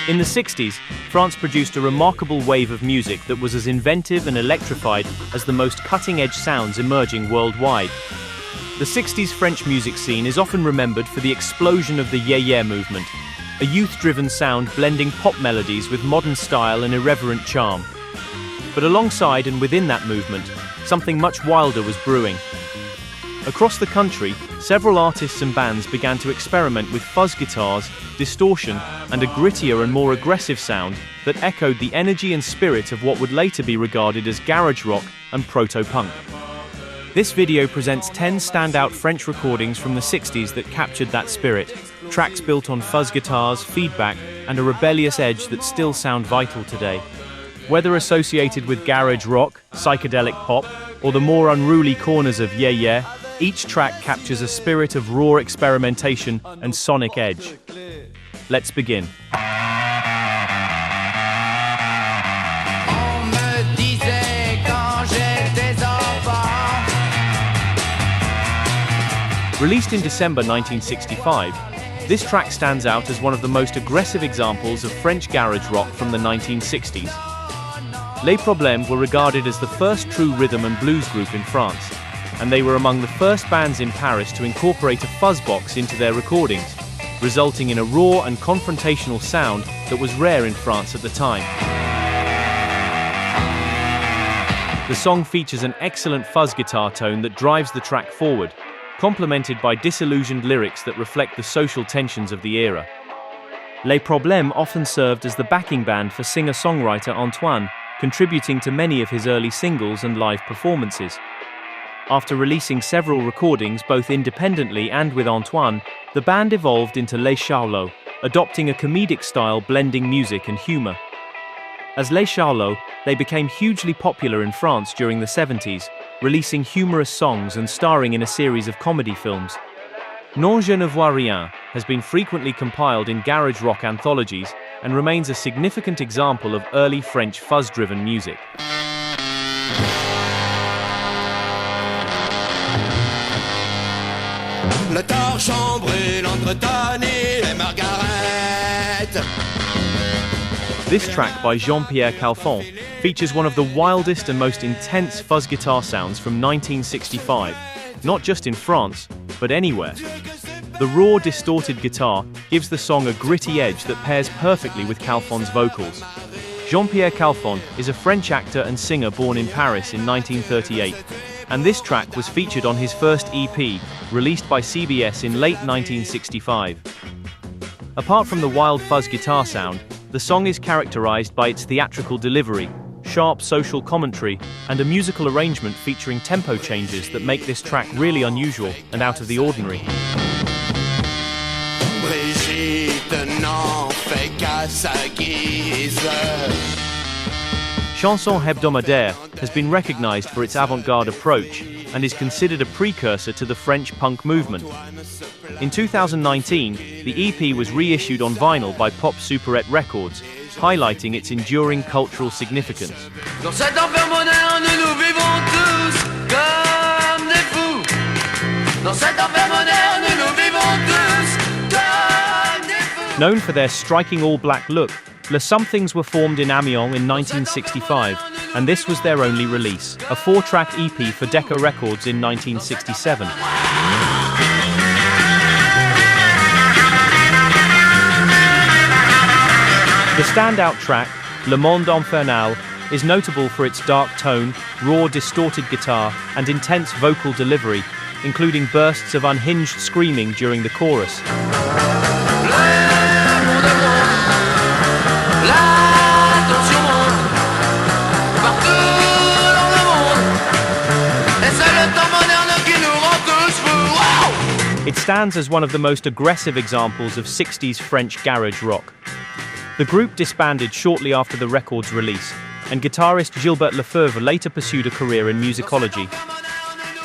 In the 60s, France produced a remarkable wave of music that was as inventive and electrified as the most cutting-edge sounds emerging worldwide. The 60s French music scene is often remembered for the explosion of the yeah movement, a youth-driven sound blending pop melodies with modern style and irreverent charm. But alongside and within that movement, something much wilder was brewing. Across the country, several artists and bands began to experiment with fuzz guitars, distortion, and a grittier and more aggressive sound that echoed the energy and spirit of what would later be regarded as garage rock and proto-punk. This video presents 10 standout French recordings from the 60s that captured that spirit, tracks built on fuzz guitars, feedback, and a rebellious edge that still sound vital today. Whether associated with garage rock, psychedelic pop, or the more unruly corners of yeah, each track captures a spirit of raw experimentation and sonic edge. Let's begin. Released in December 1965, this track stands out as one of the most aggressive examples of French garage rock from the 1960s. Les Problèmes were regarded as the first true rhythm and blues group in France, and they were among the first bands in Paris to incorporate a fuzz box into their recordings, resulting in a raw and confrontational sound that was rare in France at the time. The song features an excellent fuzz guitar tone that drives the track forward, complemented by disillusioned lyrics that reflect the social tensions of the era. Les Problèmes often served as the backing band for singer-songwriter Antoine, contributing to many of his early singles and live performances. After releasing several recordings both independently and with Antoine, the band evolved into Les Charlots, adopting a comedic style blending music and humor. As Les Charlots, they became hugely popular in France during the 70s, releasing humorous songs and starring in a series of comedy films. Non je ne vois rien has been frequently compiled in garage rock anthologies and remains a significant example of early French fuzz-driven music. Le torchon brûle entre Tony et Margaret. This track by Jean-Pierre Kalfon features one of the wildest and most intense fuzz guitar sounds from 1965, not just in France, but anywhere. The raw, distorted guitar gives the song a gritty edge that pairs perfectly with Kalfon's vocals. Jean-Pierre Kalfon is a French actor and singer born in Paris in 1938, and this track was featured on his first EP, released by CBS in late 1965. Apart from the wild fuzz guitar sound, the song is characterized by its theatrical delivery, sharp social commentary, and a musical arrangement featuring tempo changes that make this track really unusual and out of the ordinary. Brigitte n'en fait qu'à sa guise. Chanson hebdomadaire has been recognized for its avant-garde approach and is considered a precursor to the French punk movement. In 2019, the EP was reissued on vinyl by Pop Superette Records, highlighting its enduring cultural significance. Dans cet enfer moderne, nous vivons tous comme des fous. Dans cet enfer moderne, nous vivons tous comme des fous. Known for their striking all-black look, Les Somethings were formed in Amiens in 1965, and this was their only release, a 4-track EP for Decca Records in 1967. The standout track, Le Monde Infernal, is notable for its dark tone, raw distorted guitar, and intense vocal delivery, including bursts of unhinged screaming during the chorus. It stands as one of the most aggressive examples of 60s French garage rock. The group disbanded shortly after the record's release, and guitarist Gilbert later pursued a career in musicology.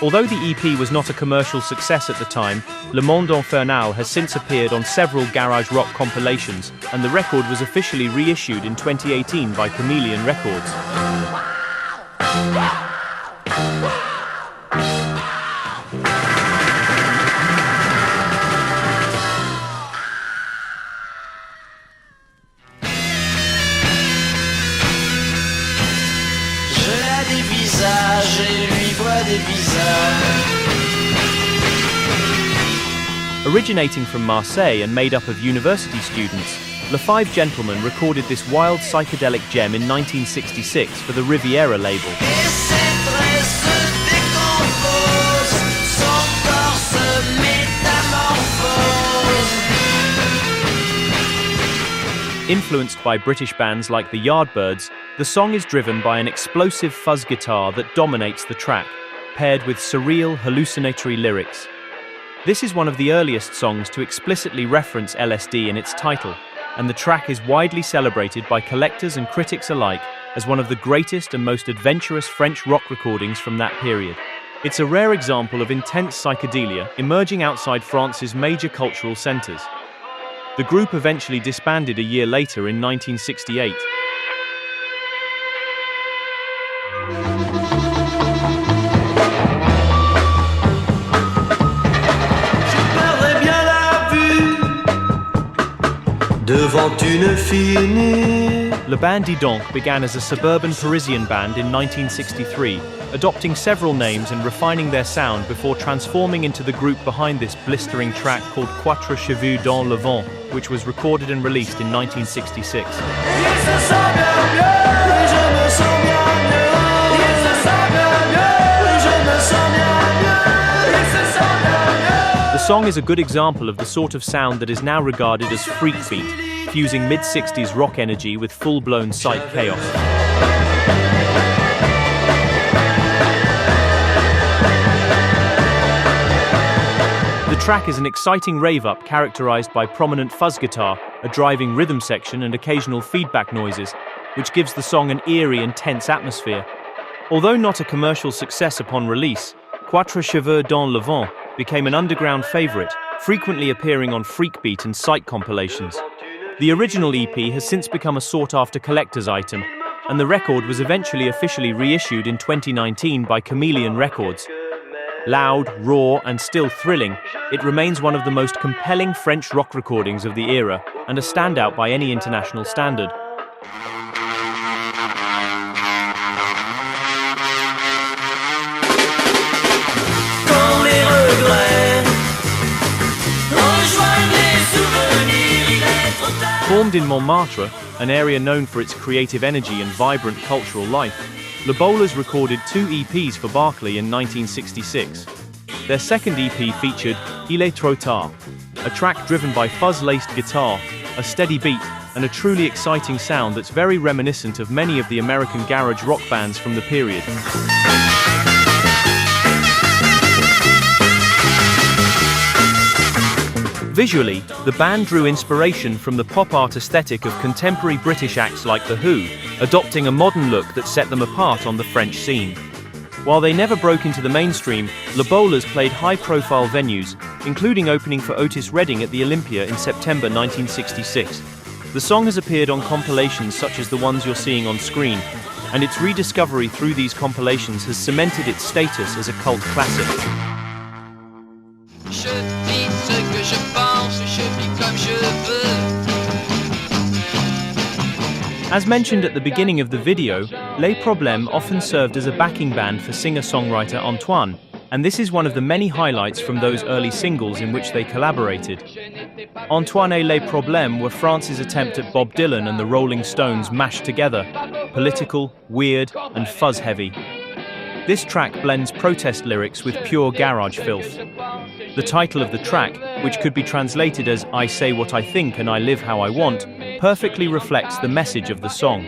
Although the EP was not a commercial success at the time, Le Monde Infernal has since appeared on several garage rock compilations, and the record was officially reissued in 2018 by Chameleon Records. bizarre. Originating from Marseille and made up of university students, Le Five Gentlemen recorded this wild psychedelic gem in 1966 for the Riviera label. Et ses traits se décomposent, son corps se métamorphose. Influenced by British bands like the Yardbirds, the song is driven by an explosive fuzz guitar that dominates the track, paired with surreal, hallucinatory lyrics. This is one of the earliest songs to explicitly reference LSD in its title, and the track is widely celebrated by collectors and critics alike as one of the greatest and most adventurous French rock recordings from that period. It's a rare example of intense psychedelia emerging outside France's major cultural centers. The group eventually disbanded a year later in 1968. Devant une fille nue. Le Bain Didonc began as a suburban Parisian band in 1963, adopting several names and refining their sound before transforming into the group behind this blistering track called Quatre Cheveux dans le Vent, which was recorded and released in 1966. The song is a good example of the sort of sound that is now regarded as Freakbeat, fusing mid-60s rock energy with full-blown psych chaos. The track is an exciting rave-up characterized by prominent fuzz guitar, a driving rhythm section and occasional feedback noises, which gives the song an eerie and tense atmosphere. Although not a commercial success upon release, Quatre Cheveux dans le Vent became an underground favorite, frequently appearing on Freakbeat and Psych compilations. The original EP has since become a sought-after collector's item, and the record was eventually officially reissued in 2019 by Chameleon Records. Loud, raw, and still thrilling, it remains one of the most compelling French rock recordings of the era, and a standout by any international standard. Formed in Montmartre, an area known for its creative energy and vibrant cultural life, Le Bowlers recorded 2 EPs for Barclay in 1966. Their second EP featured Il est trop tard, a track driven by fuzz-laced guitar, a steady beat, and a truly exciting sound that's very reminiscent of many of the American garage rock bands from the period. Visually, the band drew inspiration from the pop art aesthetic of contemporary British acts like The Who, adopting a modern look that set them apart on the French scene. While they never broke into the mainstream, Le Bowlers played high-profile venues, including opening for Otis Redding at the Olympia in September 1966. The song has appeared on compilations such as the ones you're seeing on screen, and its rediscovery through these compilations has cemented its status as a cult classic. Je dis ce que je pense, je vis comme je veux. As mentioned at the beginning of the video, Les Problèmes often served as a backing band for singer-songwriter Antoine, and this is one of the many highlights from those early singles in which they collaborated. Antoine and Le Problème were France's attempt at Bob Dylan and the Rolling Stones mashed together, political, weird, and fuzz-heavy. This track blends protest lyrics with pure garage filth. The title of the track, which could be translated as I say what I think and I live how I want, perfectly reflects the message of the song.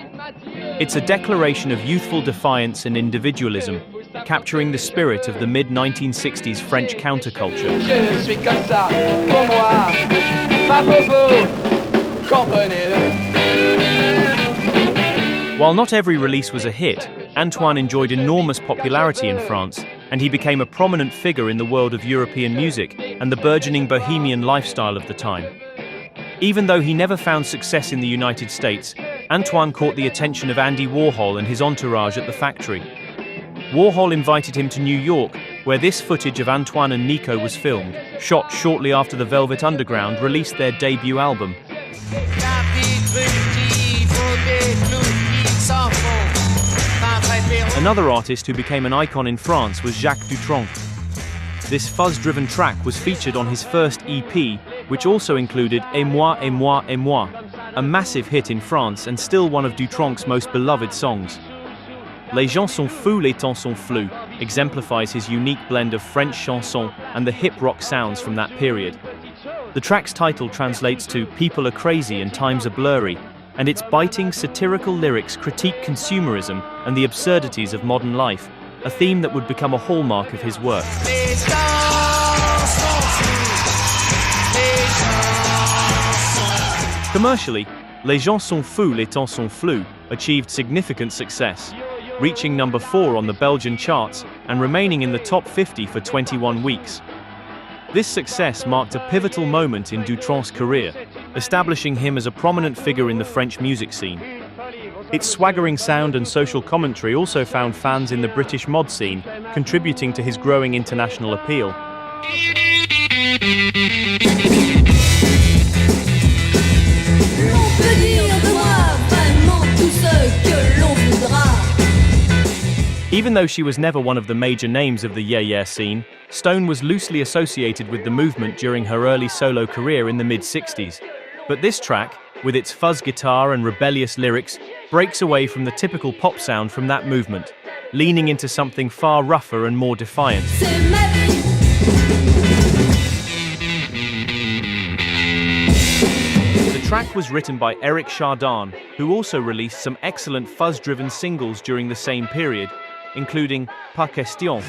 It's a declaration of youthful defiance and individualism, capturing the spirit of the mid-1960s French counterculture. Je suis comme ça, pour moi, pas pour vous, comprenez-le. While not every release was a hit, Antoine enjoyed enormous popularity in France, and he became a prominent figure in the world of European music and the burgeoning bohemian lifestyle of the time. Even though he never found success in the United States, Antoine caught the attention of Andy Warhol and his entourage at the factory. Warhol invited him to New York, where this footage of Antoine and Nico was filmed, shot shortly after the Velvet Underground released their debut album. Another artist who became an icon in France was Jacques Dutronc. This fuzz-driven track was featured on his first EP, which also included Et moi, et moi, et moi, a massive hit in France and still one of Dutronc's most beloved songs. Les gens sont fous, les temps sont flous exemplifies his unique blend of French chanson and the hip rock sounds from that period. The track's title translates to People are crazy and times are blurry, and its biting, satirical lyrics critique consumerism and the absurdities of modern life, a theme that would become a hallmark of his work. Commercially, Les gens sont fous, les temps sont flous achieved significant success, reaching number 4 on the Belgian charts and remaining in the top 50 for 21 weeks. This success marked a pivotal moment in Dutronc's career, establishing him as a prominent figure in the French music scene. Its swaggering sound and social commentary also found fans in the British mod scene, contributing to his growing international appeal. Even though she was never one of the major names of the yeah scene, Stone was loosely associated with the movement during her early solo career in the mid-60s. But this track, with its fuzz guitar and rebellious lyrics, breaks away from the typical pop sound from that movement, leaning into something far rougher and more defiant. The track was written by Eric Chardin, who also released some excellent fuzz-driven singles during the same period, including Pas Question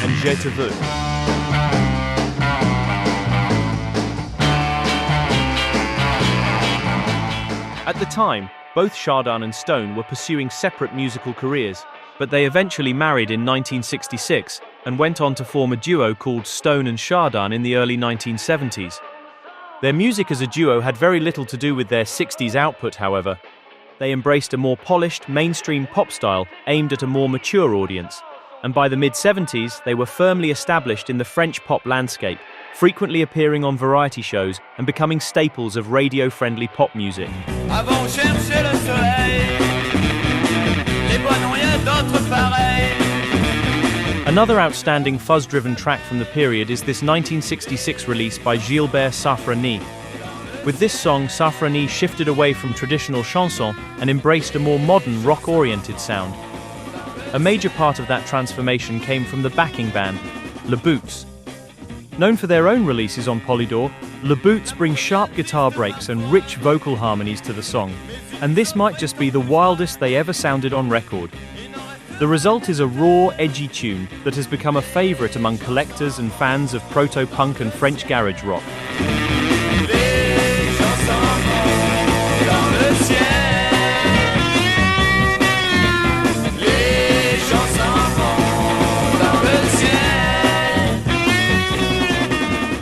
and Je te veux. At the time, both Chardin and Stone were pursuing separate musical careers, but they eventually married in 1966 and went on to form a duo called Stone and Chardin in the early 1970s. Their music as a duo had very little to do with their 60s output, however. They embraced a more polished, mainstream pop style aimed at a more mature audience, and by the mid-70s they were firmly established in the French pop landscape, frequently appearing on variety shows and becoming staples of radio-friendly pop music. Avant chercher le soleil, les bois n'ont rien d'autre pareil. Another outstanding fuzz-driven track from the period is this 1966 release by Gilbert Safrani. With this song, Safrani shifted away from traditional chanson and embraced a more modern, rock-oriented sound. A major part of that transformation came from the backing band, Le Boots. Known for their own releases on Polydor, Le Boots bring sharp guitar breaks and rich vocal harmonies to the song, and this might just be the wildest they ever sounded on record. The result is a raw, edgy tune that has become a favorite among collectors and fans of proto-punk and French garage rock.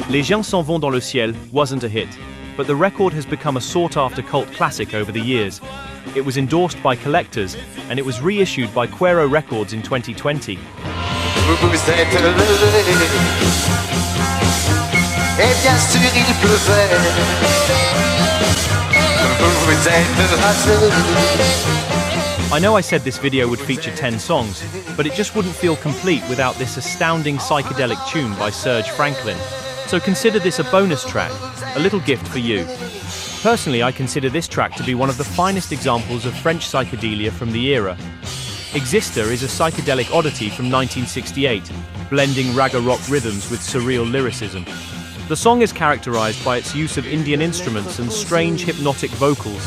Les gens s'en vont dans le ciel wasn't a hit, but the record has become a sought-after cult classic over the years. It was endorsed by collectors, and it was reissued by Quero Records in 2020. Vous êtes levé, et bien sûr il pleuvait. Vous êtes rasé. I know I said this video would feature 10 songs, but it just wouldn't feel complete without this astounding psychedelic tune by Serge Franklin. So consider this a bonus track, a little gift for you. Personally, I consider this track to be one of the finest examples of French psychedelia from the era. Exister is a psychedelic oddity from 1968, blending raga rock rhythms with surreal lyricism. The song is characterized by its use of Indian instruments and strange hypnotic vocals.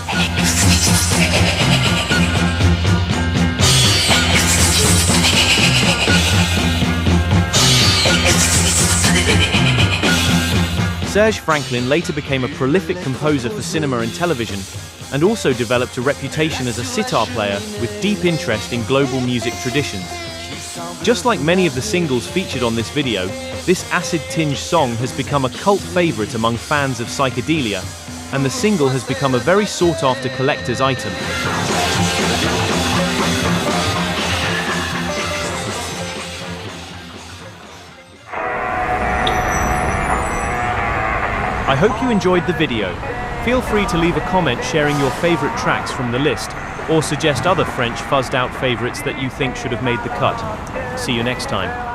Serge Franklin later became a prolific composer for cinema and television, and also developed a reputation as a sitar player with deep interest in global music traditions. Just like many of the singles featured on this video, this acid-tinged song has become a cult favorite among fans of psychedelia, and the single has become a very sought-after collector's item. I hope you enjoyed the video. Feel free to leave a comment sharing your favorite tracks from the list, or suggest other French fuzzed out favorites that you think should have made the cut. See you next time.